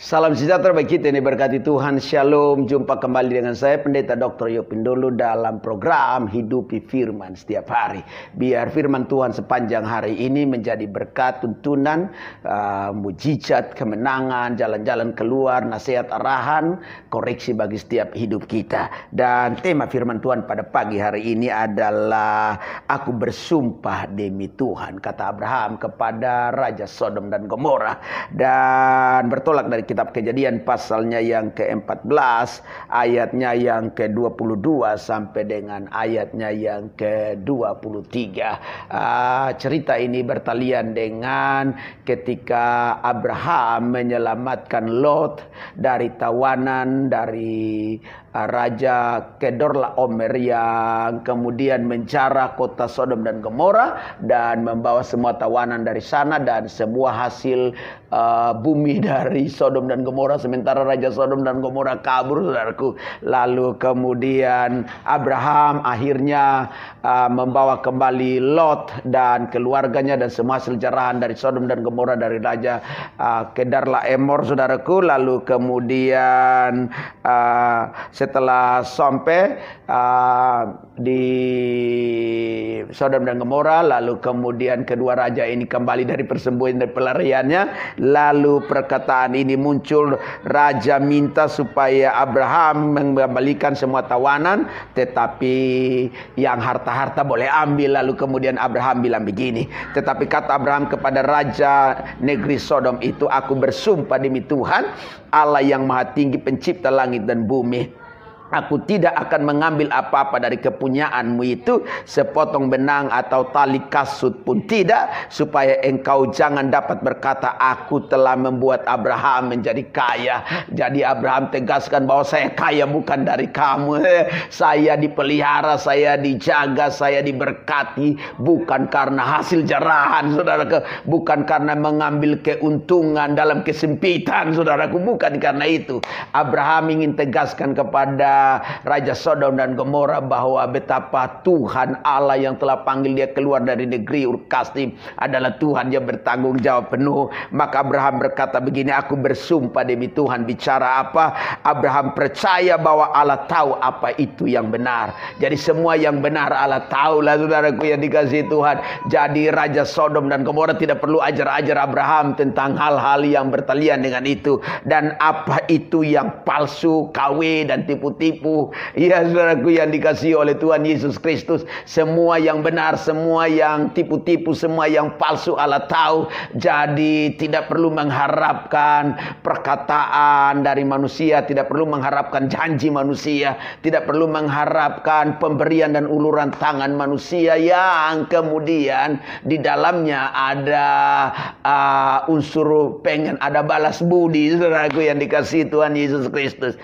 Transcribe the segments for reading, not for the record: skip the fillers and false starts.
Salam sejahtera bagi kita ini, berkati Tuhan. Shalom, jumpa kembali dengan saya Pendeta Dr. Yopindolo dalam program Hidupi Firman setiap hari. Biar firman Tuhan sepanjang hari ini menjadi berkat, tuntunan, mujizat, kemenangan, jalan-jalan keluar, nasihat, arahan, koreksi bagi setiap hidup kita. Dan tema firman Tuhan pada pagi hari ini adalah aku bersumpah demi Tuhan, kata Abraham kepada Raja Sodom dan Gomora. Dan bertolak dari kitab Kejadian pasalnya yang ke-14, ayatnya yang ke-22 sampai dengan ayatnya yang ke-23. Cerita ini bertalian dengan ketika Abraham menyelamatkan Lot dari tawanan dari Raja Kedorlaomer yang kemudian menjara kota Sodom dan Gomora dan membawa semua tawanan dari sana dan semua hasil bumi dari Sodom dan Gomora, sementara Raja Sodom dan Gomora kabur, saudaraku. Lalu kemudian Abraham akhirnya membawa kembali Lot dan keluarganya dan semua hasil jarahan dari Sodom dan Gomora dari Raja Kedorlaomer, saudaraku. Lalu kemudian setelah sampai di Sodom dan Gomora, lalu kemudian kedua raja ini kembali dari persembunyian dan pelariannya. Lalu perkataan ini muncul, raja minta supaya Abraham mengembalikan semua tawanan, tetapi yang harta-harta boleh ambil. Lalu kemudian Abraham bilang begini, tetapi kata Abraham kepada raja negeri Sodom itu, aku bersumpah demi Tuhan Allah yang maha tinggi, pencipta langit dan bumi, aku tidak akan mengambil apa-apa dari kepunyaanmu itu, sepotong benang atau tali kasut pun tidak, supaya engkau jangan dapat berkata, aku telah membuat Abraham menjadi kaya. Jadi Abraham tegaskan bahwa saya kaya bukan dari kamu. Saya dipelihara, saya dijaga, saya diberkati bukan karena hasil jarahan, saudaraku. Bukan karena mengambil keuntungan dalam kesempitan, saudaraku. Bukan karena itu. Abraham ingin tegaskan kepada Raja Sodom dan Gomora bahwa betapa Tuhan Allah yang telah panggil dia keluar dari negeri Ur Kasdim adalah Tuhan yang bertanggung jawab penuh. Maka Abraham berkata begini, aku bersumpah demi Tuhan. Bicara apa? Abraham percaya bahwa Allah tahu apa itu yang benar. Jadi semua yang benar Allah tahu lah, saudaraku yang dikasihi Tuhan. Jadi Raja Sodom dan Gomora tidak perlu ajar-ajar Abraham tentang hal-hal yang bertalian dengan itu. Dan apa itu yang palsu, KW dan tipu-tipu. Ya, saudaraku yang dikasihi oleh Tuhan Yesus Kristus, semua yang benar, semua yang tipu-tipu, semua yang palsu Allah tahu. Jadi tidak perlu mengharapkan perkataan dari manusia, tidak perlu mengharapkan janji manusia, tidak perlu mengharapkan pemberian dan uluran tangan manusia yang kemudian di dalamnya ada unsur pengen ada balas budi, saudaraku yang dikasihi Tuhan Yesus Kristus.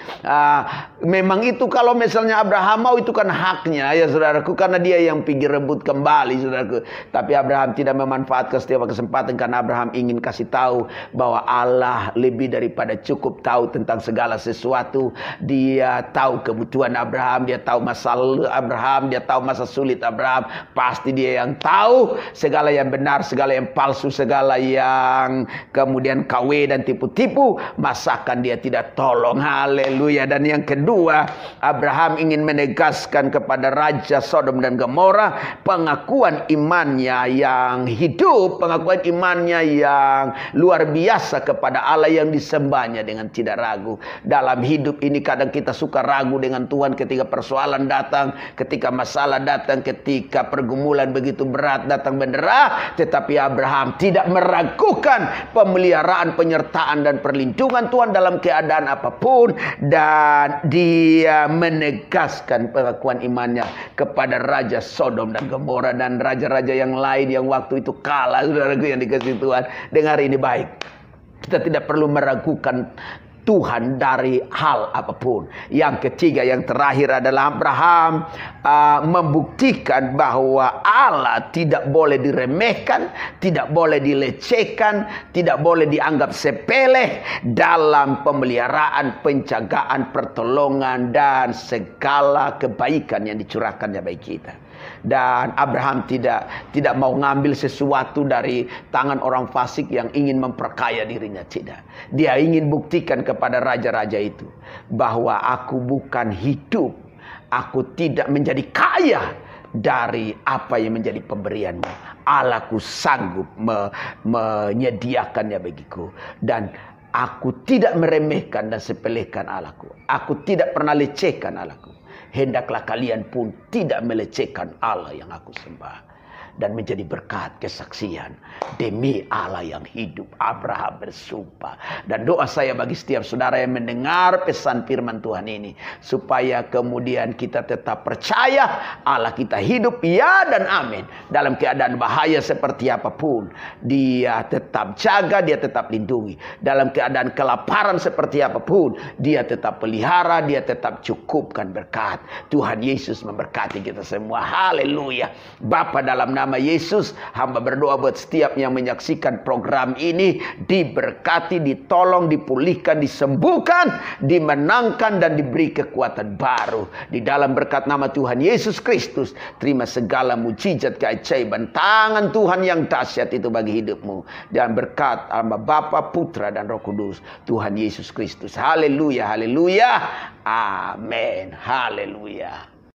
Memang itu kalau misalnya Abraham mau, itu kan haknya ya saudaraku, karena dia yang pergi rebut kembali, saudaraku. Tapi Abraham tidak memanfaatkan setiap kesempatan, karena Abraham ingin kasih tahu bahwa Allah lebih daripada cukup tahu tentang segala sesuatu. Dia tahu kebutuhan Abraham, dia tahu masa lalu Abraham, dia tahu masa sulit Abraham. Pasti dia yang tahu segala yang benar, segala yang palsu, segala yang kemudian KW dan tipu-tipu, masakan dia tidak tolong. Haleluya. Dan yang kedua, Abraham ingin menegaskan kepada Raja Sodom dan Gomora pengakuan imannya yang hidup, pengakuan imannya yang luar biasa kepada Allah yang disembahnya dengan tidak ragu. Dalam hidup ini kadang kita suka ragu dengan Tuhan ketika persoalan datang, ketika masalah datang, ketika pergumulan begitu berat datang bendera. Tetapi Abraham tidak meragukan pemeliharaan, penyertaan dan perlindungan Tuhan dalam keadaan apapun, dan dia menegaskan pengakuan imannya kepada Raja Sodom dan Gomora dan raja-raja yang lain yang waktu itu kalah, saudaraku yang dikasihi Tuhan. Dengar ini baik, kita tidak perlu meragukan Tuhan dari hal apapun. Yang ketiga, yang terakhir adalah Abraham membuktikan bahwa Allah tidak boleh diremehkan, tidak boleh dilecehkan, tidak boleh dianggap sepele dalam pemeliharaan, penjagaan, pertolongan dan segala kebaikan yang dicurahkannya bagi kita. Dan Abraham tidak mau ngambil sesuatu dari tangan orang fasik yang ingin memperkaya dirinya. Tidak. Dia ingin buktikan kepada raja-raja itu bahwa aku bukan hidup, aku tidak menjadi kaya dari apa yang menjadi pemberianmu. Allahku sanggup menyediakannya bagiku. Dan aku tidak meremehkan dan sepelekan Allahku. Aku tidak pernah lecehkan Allahku. Hendaklah kalian pun tidak melecehkan Allah yang aku sembah. Dan menjadi berkat kesaksian. Demi Allah yang hidup, Abraham bersumpah. Dan doa saya bagi setiap saudara yang mendengar pesan firman Tuhan ini, supaya kemudian kita tetap percaya Allah kita hidup, ya dan amin. Dalam keadaan bahaya seperti apapun, Dia tetap jaga, Dia tetap lindungi. Dalam keadaan kelaparan seperti apapun, Dia tetap pelihara, Dia tetap cukupkan berkat. Tuhan Yesus memberkati kita semua. Haleluya. Bapa, dalam nama Yesus, hamba berdoa buat setiap yang menyaksikan program ini, diberkati, ditolong, dipulihkan, disembuhkan, dimenangkan, dan diberi kekuatan baru. Di dalam berkat nama Tuhan Yesus Kristus, terima segala mujizat keajaiban tangan Tuhan yang dahsyat itu bagi hidupmu. Dan berkat nama Bapa, Putra, dan Roh Kudus, Tuhan Yesus Kristus. Haleluya, haleluya, amin, haleluya.